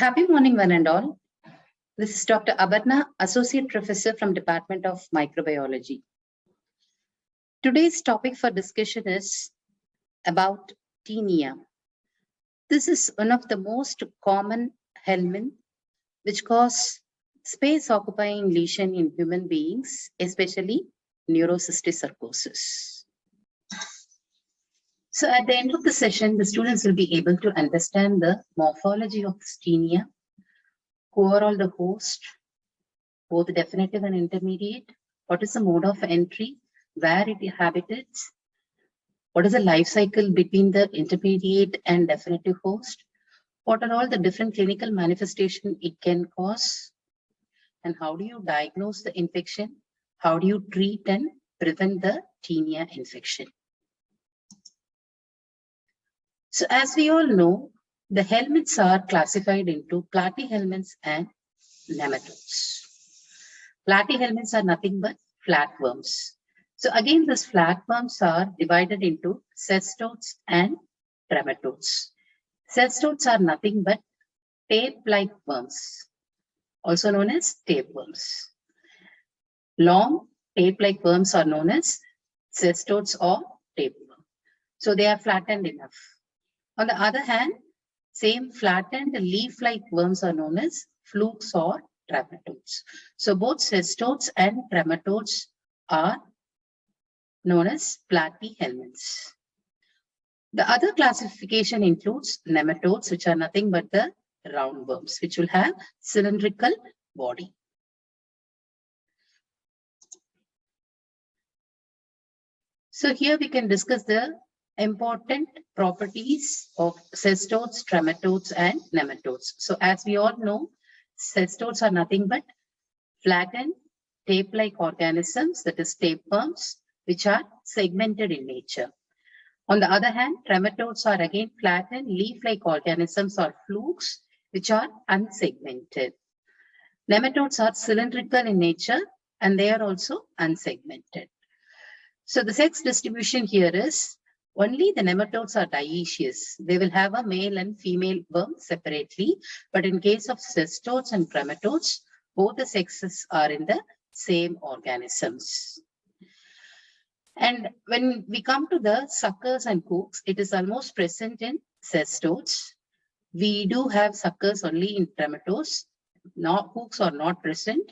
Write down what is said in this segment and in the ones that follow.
Happy morning, one and all. This is Dr. Abarna, Associate Professor from Department of Microbiology. Today's topic for discussion is about Taenia. This is one of the most common helminth which cause space-occupying lesion in human beings, especially neurocysticercosis. So at the end of the session, the students will be able to understand the morphology of Taenia, who are all the host, both definitive and intermediate, what is the mode of entry, where it inhabits, what is the life cycle between the intermediate and definitive host, what are all the different clinical manifestations it can cause, and how do you diagnose the infection, how do you treat and prevent the Taenia infection. So as we all know, the helminths are classified into platyhelminths and nematodes. Platyhelminths are nothing but flatworms. So again, these flatworms are divided into cystodes and nematodes. Cystodes are nothing but tape-like worms, also known as tapeworms. Long tape-like worms are known as cystodes or tapeworm. So they are flattened enough. On the other hand, same flattened leaf-like worms are known as flukes or nematodes. So both cystodes and nematodes are known as platyhelminths. The other classification includes nematodes, which are nothing but the roundworms, which will have cylindrical body. So here we can discuss the important properties of cystodes, nematodes, and nematodes. So as we all know, cystodes are nothing but flattened tape-like organisms, that is tapeworms, which are segmented in nature. On the other hand, nematodes are again flattened leaf-like organisms or flukes, which are unsegmented. Nematodes are cylindrical in nature and they are also unsegmented. So the sex distribution here is only the nematodes are dioecious. They will have a male and female worm separately. But in case of cystodes and nematodes, both the sexes are in the same organisms. And when we come to the suckers and hooks, it is almost present in cystodes. We do have suckers only in nematodes. Hooks are not present.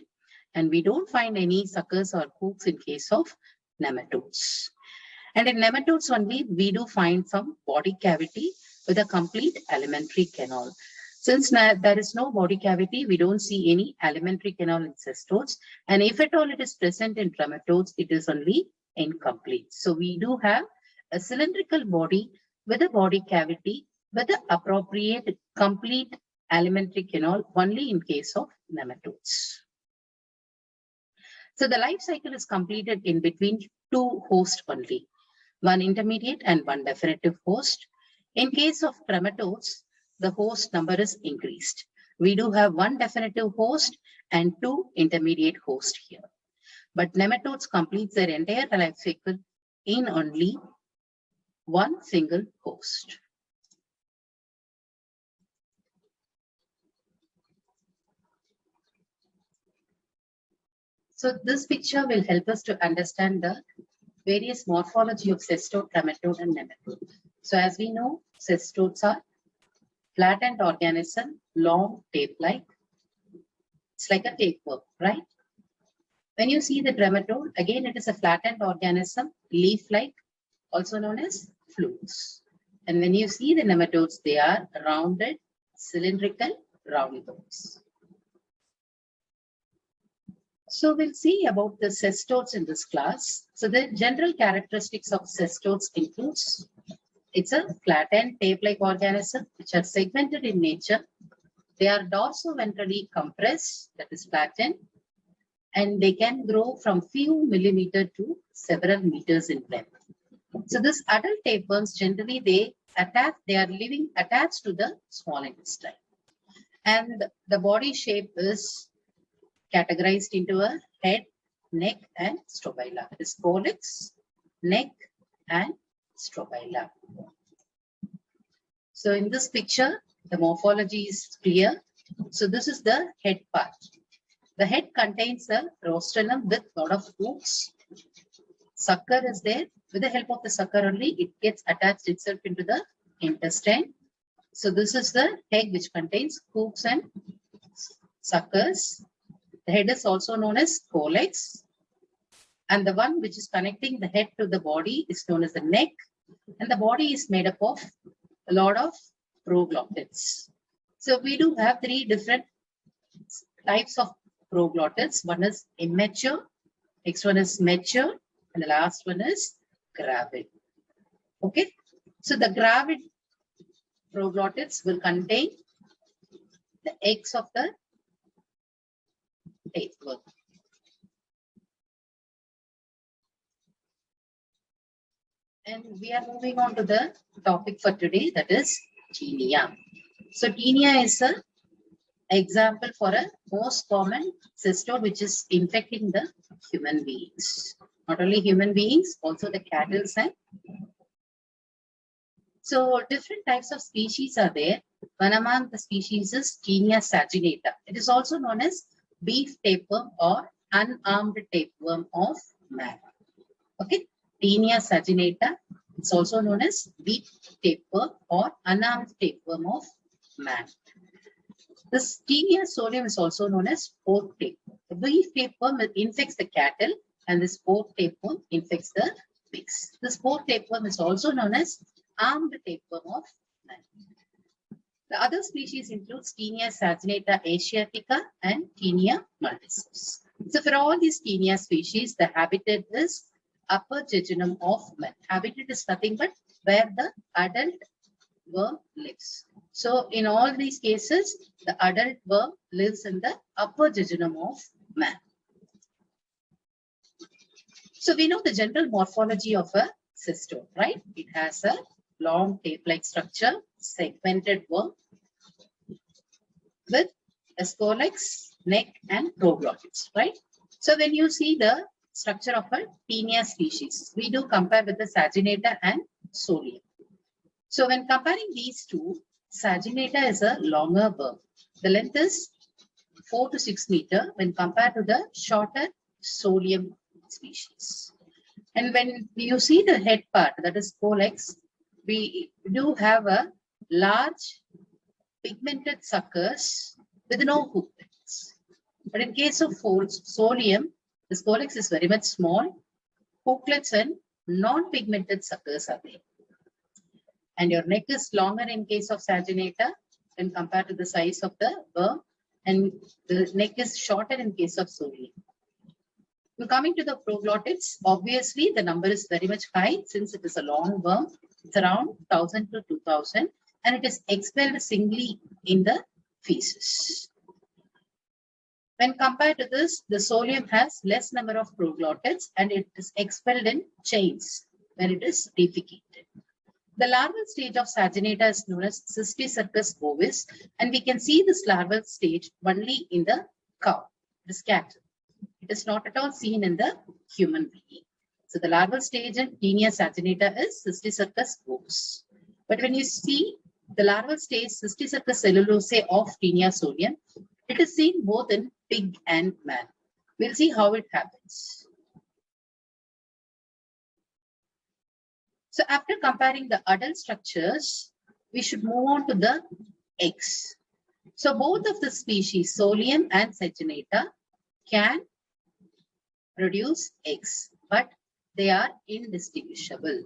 And we don't find any suckers or hooks in case of nematodes. And in nematodes only, we do find some body cavity with a complete alimentary canal. Since there is no body cavity, we don't see any alimentary canal in cystodes. And if at all it is present in nematodes, it is only incomplete. So we do have a cylindrical body with a body cavity with the appropriate complete alimentary canal only in case of nematodes. So the life cycle is completed in between two hosts only, one intermediate and one definitive host. In case of nematodes, the host number is increased. We do have one definitive host and two intermediate hosts here. But nematodes complete their entire life cycle in only one single host. So this picture will help us to understand the various morphology of cystode, nematode, and nematode. So as we know, cystodes are flattened organism, long tape-like. It's like a tapeworm, right? When you see the nematode, again it is a flattened organism, leaf-like, also known as flukes. And when you see the nematodes, they are rounded, cylindrical roundworms. So we'll see about the cystodes in this class. So the general characteristics of cystodes includes, it's a flattened tape-like organism which are segmented in nature. They are dorsoventrally compressed, that is flattened, and they can grow from few millimeters to several meters in length. So this adult tapeworms generally they are living attached to the small intestine, and the body shape is categorized into a head, neck, and strobila. It is calyx, neck, and strobila. So in this picture, the morphology is clear. So this is the head part. The head contains a rostrum with lot of hooks. Sucker is there. With the help of the sucker only, it gets attached itself into the intestine. So this is the head which contains hooks and suckers. The head is also known as colex. And the one which is connecting the head to the body is known as the neck. And the body is made up of a lot of proglottis. So we do have three different types of proglottis. One is immature, next one is mature, and the last one is gravid. Okay. So the gravid proglottis will contain the eggs of the tapeworm. And we are moving on to the topic for today, that is Taenia. So Taenia is an example for a most common cystole which is infecting the human beings. Not only human beings, also the cattle and so different types of species are there. One among the species is Taenia Sarginata. It is also known as beef tapeworm or unarmed tapeworm of man. Okay, Taenia Sarginata. It's also known as beef tapeworm or unarmed tapeworm of man. This Taenia solium is also known as pork tapeworm. The beef tapeworm infects the cattle, and this pork tapeworm infects the pigs. This pork tapeworm is also known as armed tapeworm of man. The other species includes Taenia Sarginata asiatica and Taenia multiceps. So for all these Taenia species, the habitat is upper jejunum of man. Habitat is nothing but where the adult worm lives. So in all these cases, the adult worm lives in the upper jejunum of man. So we know the general morphology of a cystole, right? It has a long tape-like structure, segmented worm with a scolex, neck, and proglottis, right? So when you see the structure of a Taenia species, we do compare with the Sarginata and Solium. So when comparing these two, Sarginata is a longer worm. The length is 4 to 6 meters when compared to the shorter Solium species. And when you see the head part, that is colex, we do have a large pigmented suckers with no hooklets. But in case of Solium, the colex is very much small. Hooklets and non-pigmented suckers are there. And your neck is longer in case of Sarginata when compared to the size of the worm, and the neck is shorter in case of Solium. Coming to the proglottis, obviously the number is very much high since it is a long worm. It's around 1000 to 2000, and it is expelled singly in the feces. When compared to this, the Solium has less number of proglottis and it is expelled in chains when it is defecated. The larval stage of Sarginata is known as Cysticercus bovis, and we can see this larval stage only in the cow, the cattle. It is not at all seen in the human being. So the larval stage in Taenia Sarginata is Cysticercus bovis. But when you see the larval stage Cysticercus cellulose of Taenia solium, it is seen both in pig and man. We'll see how it happens. So after comparing the adult structures, we should move on to the eggs. So both of the species, Solium and Sarginata, can produce eggs, but they are indistinguishable.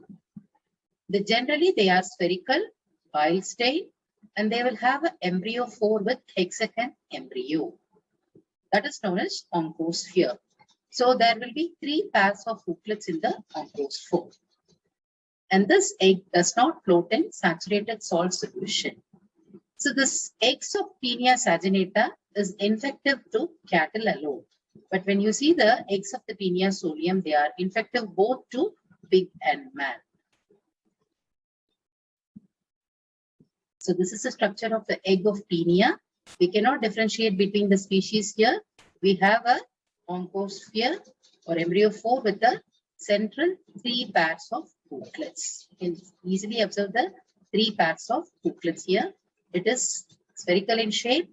Generally, they are spherical, bile-stained, and they will have an embryophore with hexagon embryo. That is known as oncosphere. So there will be 3 pairs of hooklets in the oncosphere. And this egg does not float in saturated salt solution. So this eggs of Taenia Sarginata is infective to cattle alone. But when you see the eggs of the Taenia solium, they are infective both to pig and man. So this is the structure of the egg of Taenia. We cannot differentiate between the species here. We have a oncosphere or embryophore with the central 3 pairs of hooklets. You can easily observe the 3 pairs of hooklets here. It is spherical in shape,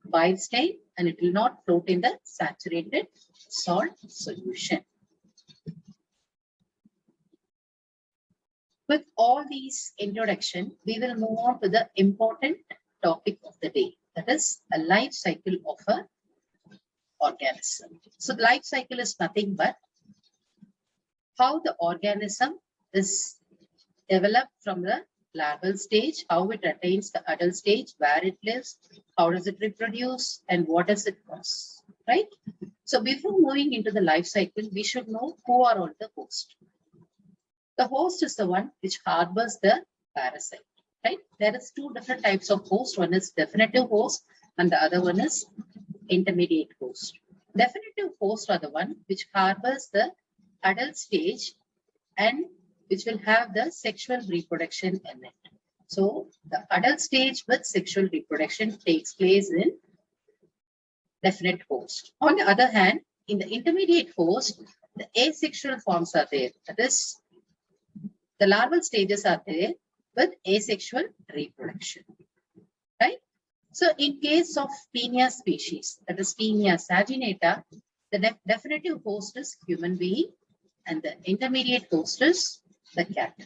bile stain and it will not float in the saturated salt solution. With all these introduction, we will move on to the important topic of the day, that is a life cycle of a organism. So the life cycle is nothing but how the organism is developed from the larval stage, how it attains the adult stage, where it lives, how does it reproduce, and what does it cause, right? So before moving into the life cycle, we should know who are all the hosts. The host is the one which harbors the parasite, right? There is two different types of host. One is definitive host and the other one is intermediate host. Definitive hosts are the one which harbors the adult stage and which will have the sexual reproduction in it. So the adult stage with sexual reproduction takes place in definite host. On the other hand, in the intermediate host, the asexual forms are there. That is, the larval stages are there with asexual reproduction, right? So in case of Taenia species, that is Taenia Sarginata, the definitive host is human being and the intermediate host is the cattle,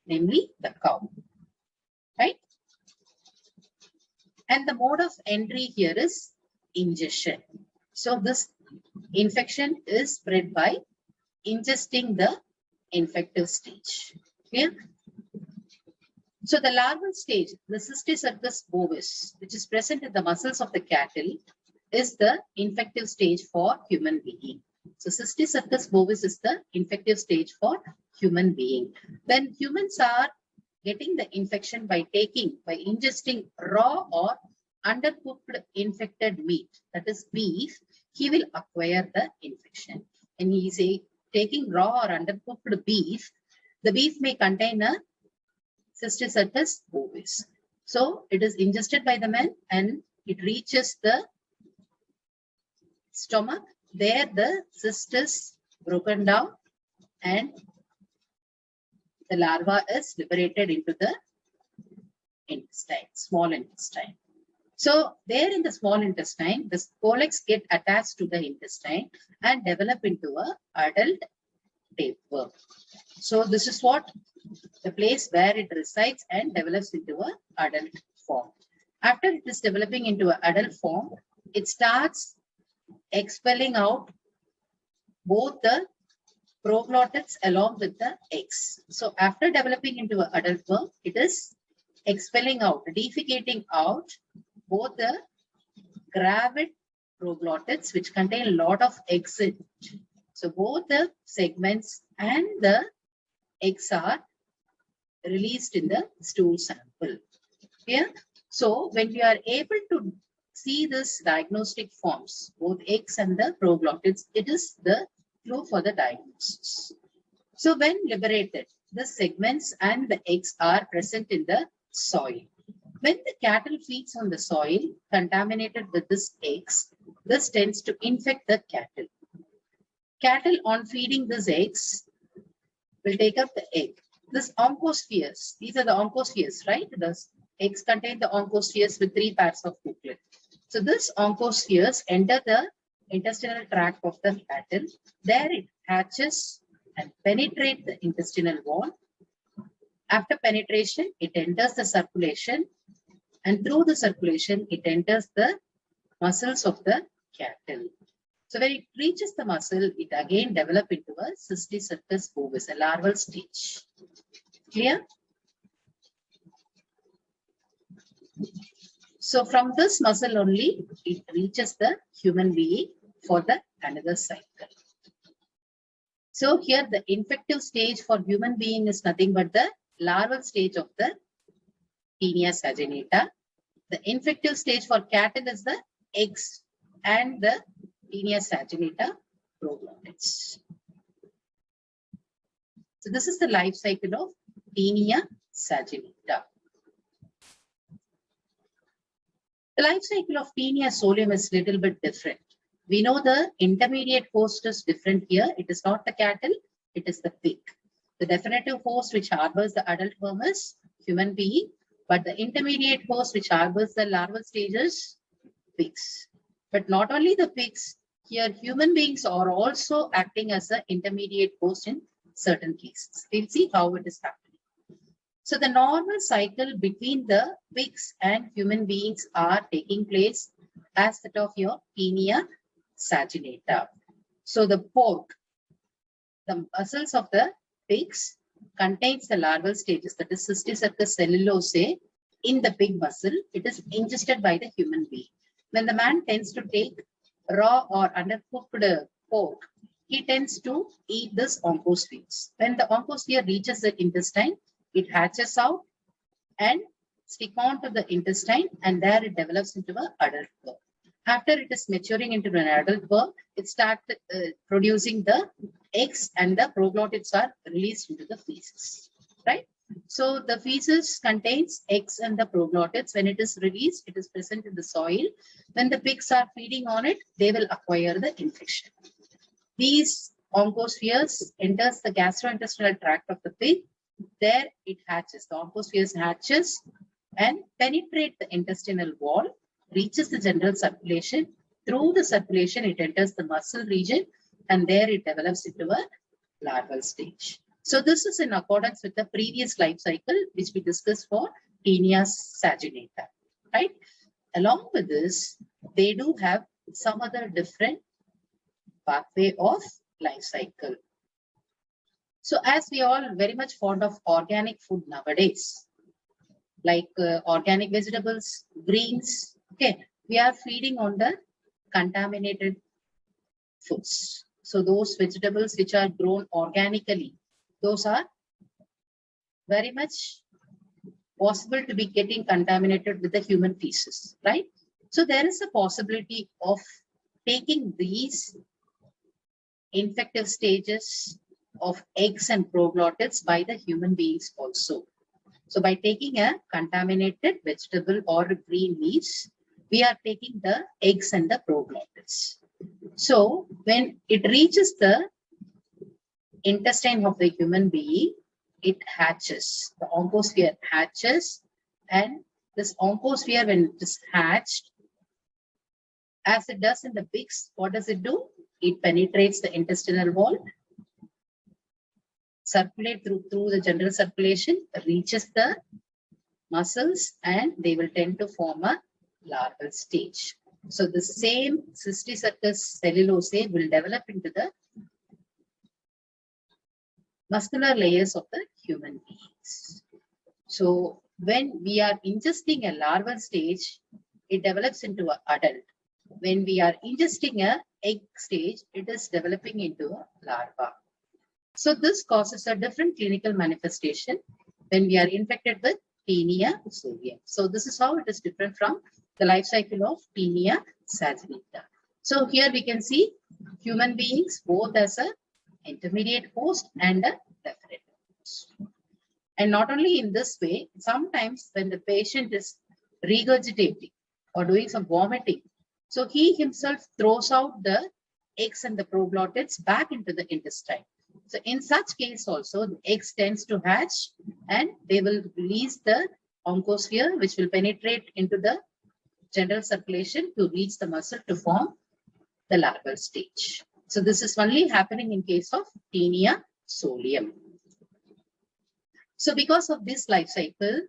namely the cow, right? And the mode of entry here is ingestion. So this infection is spread by ingesting the infective stage. Clear? So the larval stage, the Systoles bovis, which is present in the muscles of the cattle, is the infective stage for human being. So Systoles bovis is the infective stage for human being. When humans are getting the infection by ingesting raw or undercooked infected meat, that is beef, he will acquire the infection. And he is taking raw or undercooked beef, the beef may contain a Systoles bovis. So it is ingested by the man and it reaches the stomach. There the cyst is broken down and the larva is liberated into the intestine, small intestine. So there in the small intestine, the colex get attached to the intestine and develop into a adult tapeworm. So this is what the place where it resides and develops into a adult form. After it is developing into an adult form, it starts expelling out both the proglottis along with the eggs. So after developing into an adult worm, it is expelling out, defecating out both the gravid proglottis, which contain a lot of eggs in it. So both the segments and the eggs are released in the stool sample. Here, so when we are able to see this diagnostic forms, both eggs and the proglottis, it is the clue for the diagnosis. So when liberated, the segments and the eggs are present in the soil. When the cattle feeds on the soil contaminated with these eggs, this tends to infect the cattle. Cattle on feeding these eggs will take up the egg. This oncospheres, these are the oncospheres, right? The eggs contain the oncospheres with 3 pairs of couplet. So this oncospheres enter the intestinal tract of the cattle. There it hatches and penetrate the intestinal wall. After penetration, it enters the circulation, and through the circulation, it enters the muscles of the cattle. So when it reaches the muscle, it again develops into a Systoles bovis, a larval stage. Clear? So from this muscle only, it reaches the human being for the another cycle. So here the infective stage for human being is nothing but the larval stage of the Taenia Sarginata. The infective stage for cattle is the eggs and the Taenia Sarginata proglottis. So this is the life cycle of Taenia Sarginata. The life cycle of Taenia solium is little bit different. We know the intermediate host is different here. It is not the cattle, it is the pig. The definitive host which harbors the adult worm is human being, but the intermediate host which harbors the larval stages pigs. But not only the pigs, here human beings are also acting as an intermediate host in certain cases. We'll see how it is happening. So the normal cycle between the pigs and human beings are taking place as that of your Taenia Sarginata. So the pork, the muscles of the pigs contains the larval stages, that is Cysticercus cellulose in the pig muscle. It is ingested by the human being. When the man tends to take raw or undercooked pork, he tends to eat this oncospheres. When the oncosphere reaches the intestine, it hatches out and stick on to the intestine, and there it develops into an adult worm. After it is maturing into an adult worm, it starts producing the eggs, and the proglottids are released into the feces, right? So the feces contains eggs and the proglottids. When it is released, it is present in the soil. When the pigs are feeding on it, they will acquire the infection. These oncospheres enters the gastrointestinal tract of the pig. There it hatches. The oncospheres hatches and penetrate the intestinal wall, reaches the general circulation. Through the circulation, it enters the muscle region, and there it develops into a larval stage. So this is in accordance with the previous life cycle, which we discussed for Taenia Sarginata, right? Along with this, they do have some other different pathway of life cycle. So as we all very much fond of organic food nowadays, like organic vegetables, greens, okay, we are feeding on the contaminated foods. So those vegetables which are grown organically, those are very much possible to be getting contaminated with the human feces, right? So there is a possibility of taking these infective stages of eggs and proglottids by the human beings also. So by taking a contaminated vegetable or green leaves, we are taking the eggs and the proglottids. So when it reaches the intestine of the human being, it hatches. The oncosphere hatches, and this oncosphere, when it is hatched, as it does in the pigs, what does it do? It penetrates the intestinal wall, circulate through the general circulation, reaches the muscles, and they will tend to form a larval stage. So the same Cysticercus cellulose will develop into the muscular layers of the human beings. So when we are ingesting a larval stage, it develops into an adult. When we are ingesting a egg stage, it is developing into a larva. So this causes a different clinical manifestation when we are infected with Taenia solium. So this is how it is different from the life cycle of Taenia Sarginata. So here we can see human beings both as a intermediate host and a definite host. And not only in this way, sometimes when the patient is regurgitating or doing some vomiting, so he himself throws out the eggs and the proglottids back into the intestine. So in such case also, the eggs tends to hatch and they will release the oncosphere, which will penetrate into the general circulation to reach the muscle to form the larval stage. So this is only happening in case of Taenia solium. So because of this life cycle,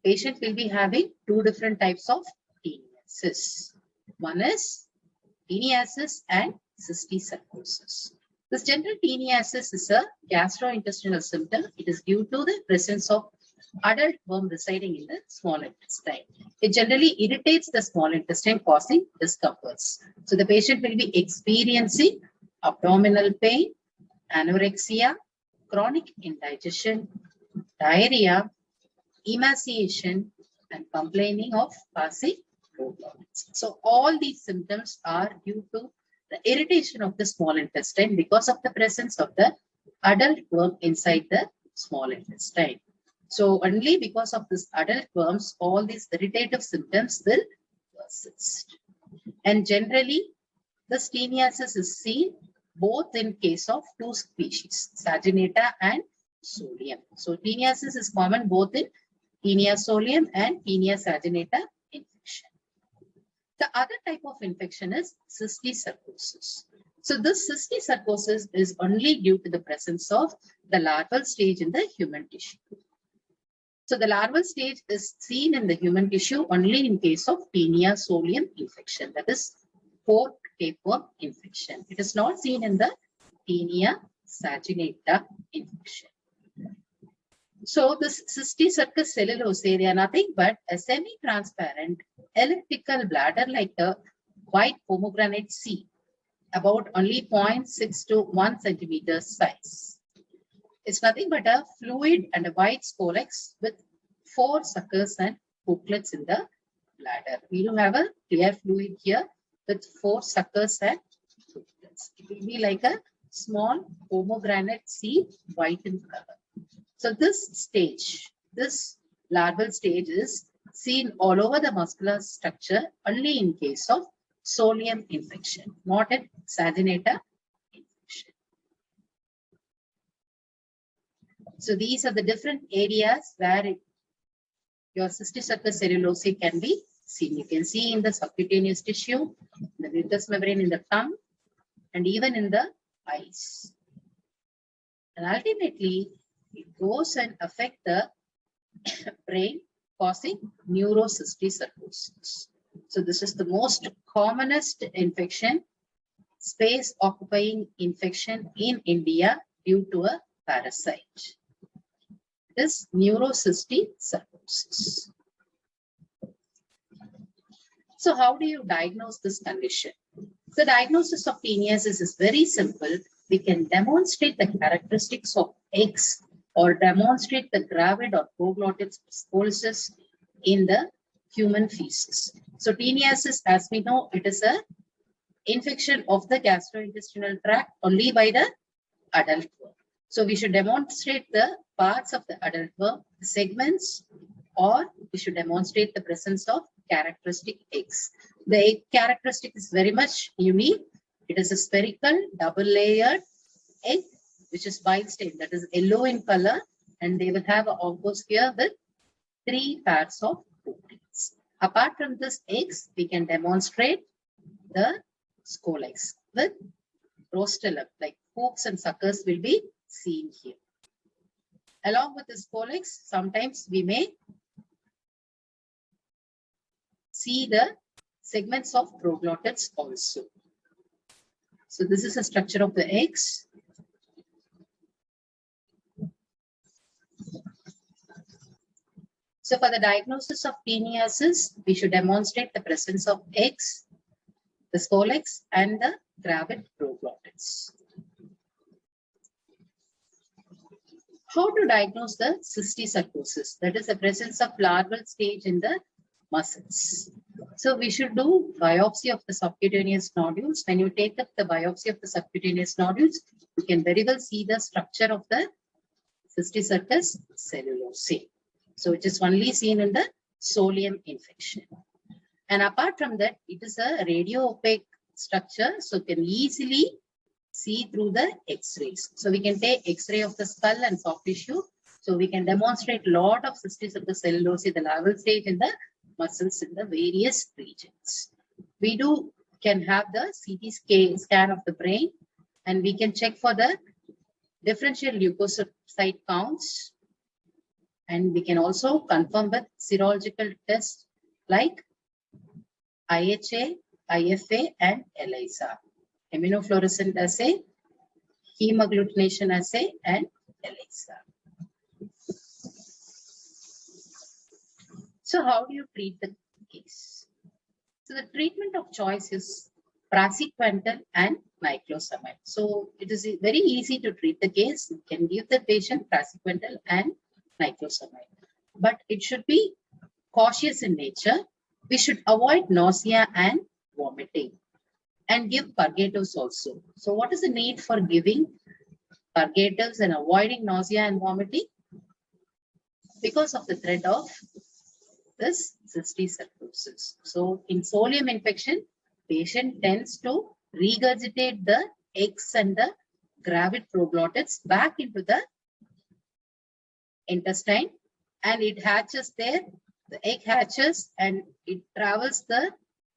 patient will be having two different types of teniasis. One is teniasis and cysticercosis. This general teniasis is a gastrointestinal symptom. It is due to the presence of adult worm residing in the small intestine. It generally irritates the small intestine, causing discomforts. So the patient will be experiencing abdominal pain, anorexia, chronic indigestion, diarrhea, emaciation, and complaining of passing proglottids. So all these symptoms are due to the irritation of the small intestine because of the presence of the adult worm inside the small intestine. So only because of this adult worms, all these irritative symptoms will persist. And generally, the teniasis is seen both in case of two species, Sarginata and solium. So teniasis is common both in Taenia solium and Taenia Sarginata infection. The other type of infection is cysticercosis. So this cysticercosis is only due to the presence of the larval stage in the human tissue. So the larval stage is seen in the human tissue only in case of Taenia solium infection, that is fork tapeworm infection. It is not seen in the Taenia Sarginata infection. So this cysticercus cellulose, they are nothing but a semi-transparent elliptical bladder like a white pomegranate seed, about only 0.6 to 1 centimeter size. It's nothing but a fluid and a white scolex with 4 suckers and booklets in the bladder. We do have a clear fluid here with 4 suckers and booklets. It will be like a small pomegranate seed, white in color. So this stage, this larval stage is seen all over the muscular structure only in case of solium infection, not in Sarginata infection. So these are the different areas where your cysticercus cellulose can be seen. You can see in the subcutaneous tissue, the mucous membrane in the tongue, and even in the eyes. And ultimately, it goes and affect the brain, causing neurocysticercosis. So this is the most commonest infection, space occupying infection in India due to a parasite. This neurocysticercosis. So how do you diagnose this condition? The diagnosis of teniasis is very simple. We can demonstrate the characteristics of eggs or demonstrate the gravid or proglottis systoles in the human feces. So teniasis, as we know, it is a infection of the gastrointestinal tract only by the adult worm. So we should demonstrate the parts of the adult worm, segments, or we should demonstrate the presence of characteristic eggs. The egg characteristic is very much unique. It is a spherical, double-layered egg, which is bile stained, that is yellow in color, and they will have an oncosphere with 3 pairs of proteins. Apart from this eggs, we can demonstrate the scolex with rostellum, like hooks and suckers will be seen here. Along with the scolex, sometimes we may see the segments of proglottis also. So this is the structure of the eggs. So for the diagnosis of teniasis, we should demonstrate the presence of eggs, the scolex, and the gravid proglottis. How to diagnose the cysticercosis? That is the presence of larval stage in the muscles. So we should do biopsy of the subcutaneous nodules. When you take up the biopsy of the subcutaneous nodules, you can very well see the structure of the cysticercus cellulose. So it is only seen in the solium infection. And apart from that, it is a radio-opaque structure, so can easily see through the X-rays. So we can take X-ray of the skull and soft tissue. So we can demonstrate a lot of cysticercus cellulose, the larval stage in the muscles in the various regions. We can have the CT scan of the brain, and we can check for the differential leukocyte counts. And we can also confirm with serological tests like IHA, IFA, and ELISA. Immunofluorescent assay, hemagglutination assay, and ELISA. So how do you treat the case? So the treatment of choice is praziquantel and niclosamide. So it is very easy to treat the case. You can give the patient praziquantel and niclosamide, but it should be cautious in nature. We should avoid nausea and vomiting and give purgatives also. So what is the need for giving purgatives and avoiding nausea and vomiting? Because of the threat of this cysticercosis. So in solium infection, patient tends to regurgitate the eggs and the gravid proglottis back into the intestine, and it hatches there. The egg hatches and it travels the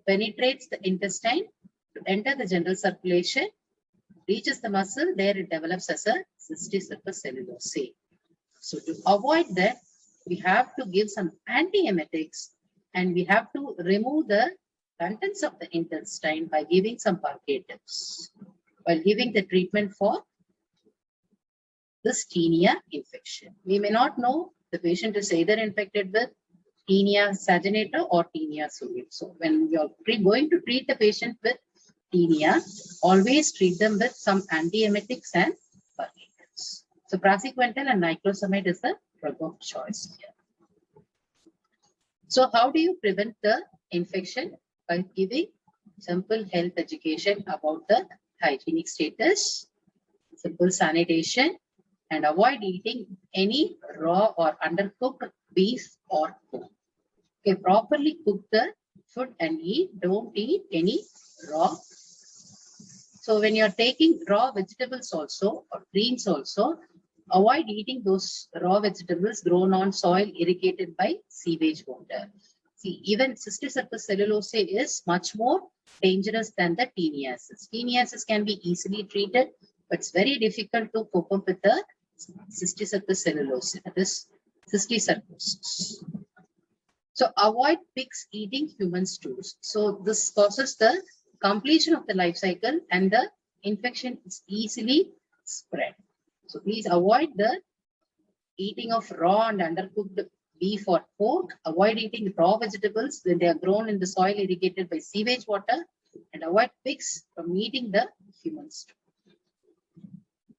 penetrates the intestine to enter the general circulation, reaches the muscle, there it develops as a cystic cellulose. So to avoid that, we have to give some antiemetics and we have to remove the contents of the intestine by giving some purgatives while giving the treatment for this Taenia infection. We may not know the patient is either infected with Taenia saginata or Taenia solium. So when you're going to treat the patient with Taenia, always treat them with some antiemetics and purgatives. So praziquantel and niclosamide is the drug of choice here. So how do you prevent the infection? By giving simple health education about the hygienic status, simple sanitation, and avoid eating any raw or undercooked beef or pork. Okay, properly cook the food and eat. Don't eat any raw. So when you're taking raw vegetables also or greens also, avoid eating those raw vegetables grown on soil irrigated by sewage water. See, even cystic cellulose is much more dangerous than the teniasis. Teniasis can be easily treated, but it's very difficult to cope up with the cystic cellulose, that is cysticercosis. So avoid pigs eating human stools. So this causes the completion of the life cycle and the infection is easily spread. So please avoid the eating of raw and undercooked beef or pork. Avoid eating raw vegetables when they are grown in the soil irrigated by sewage water, and avoid pigs from eating the human stool.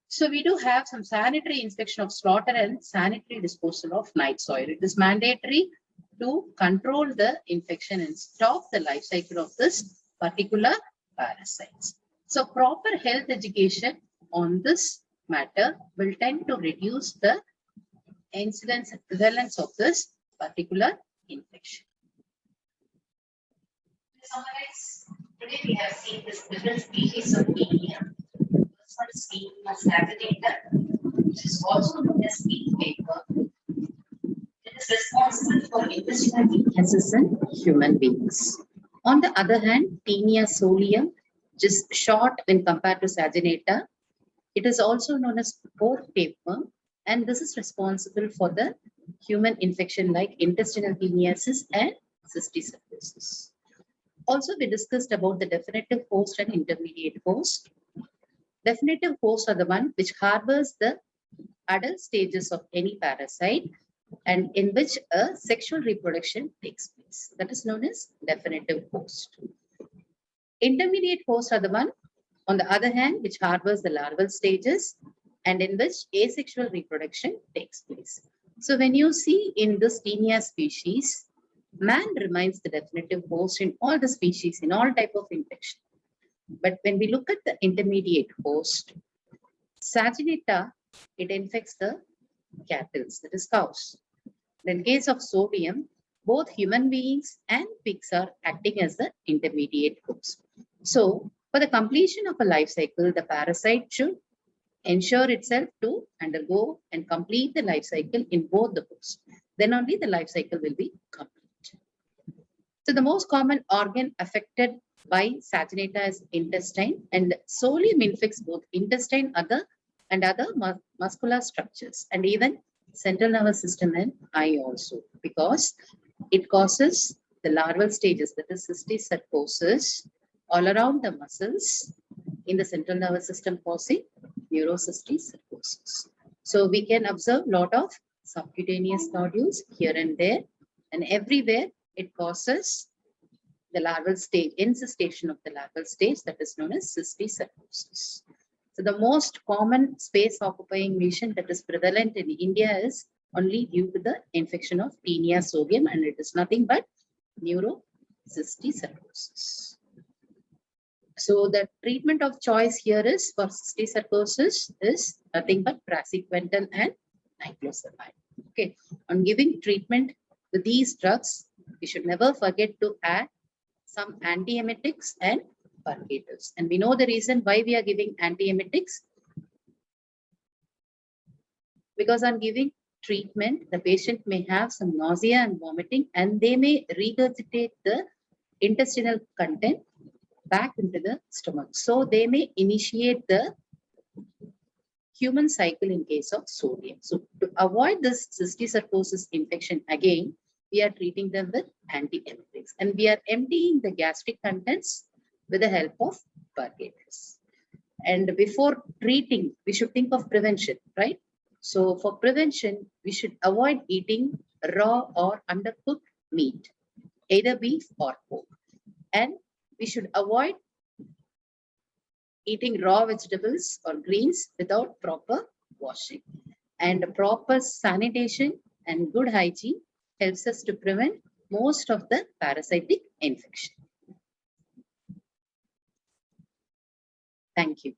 So we do have some sanitary inspection of slaughter and sanitary disposal of night soil. It is mandatory to control the infection and stop the life cycle of this particular parasites. So proper health education on this matter will tend to reduce the incidence and prevalence of this particular infection. To summarize, today we have seen this different species of Taenia. First one is Taenia saginata, which is also known as peat paper. It is responsible for intestinal weaknesses in human beings. On the other hand, Taenia solium, which is short when compared to saginata, it is also known as pork tapeworm, and this is responsible for the human infection like intestinal teniasis and cysticercosis. Also, we discussed about the definitive host and intermediate host. Definitive hosts are the one which harbors the adult stages of any parasite and in which a sexual reproduction takes place. That is known as definitive host. Intermediate hosts are the one, on the other hand, which harbors the larval stages and in which asexual reproduction takes place. So when you see in this Taenia species, man remains the definitive host in all the species, in all type of infection. But when we look at the intermediate host, Saginata, it infects the cattle, that is cows. In case of sodium, both human beings and pigs are acting as the intermediate host. So for the completion of a life cycle, the parasite should ensure itself to undergo and complete the life cycle in both the hosts. Then only the life cycle will be complete. So the most common organ affected by Saginata is intestine, and solium infects both intestine and other muscular structures, and even central nervous system and eye also, because it causes the larval stages, that is cysticercosis, all around the muscles in the central nervous system, causing neurocysticercosis. So we can observe a lot of subcutaneous nodules here and there, and everywhere it causes the larval stage, incestation of the larval stage, that is known as cysticercosis. So the most common space occupying lesion that is prevalent in India is only due to the infection of Taenia solium, and it is nothing but neurocysticercosis. So the treatment of choice here is for cysticercosis is nothing but praziquantel and niclosamide. Okay, on giving treatment with these drugs, we should never forget to add some antiemetics and purgatives. And we know the reason why we are giving antiemetics. Because on giving treatment, the patient may have some nausea and vomiting, and they may regurgitate the intestinal content back into the stomach. So they may initiate the human cycle in case of sodium. So to avoid this cysticercosis infection, again, we are treating them with antiemetics, and we are emptying the gastric contents with the help of purgators. And before treating, we should think of prevention, right? So for prevention, we should avoid eating raw or undercooked meat, either beef or pork. And we should avoid eating raw vegetables or greens without proper washing. And proper sanitation and good hygiene helps us to prevent most of the parasitic infection. Thank you.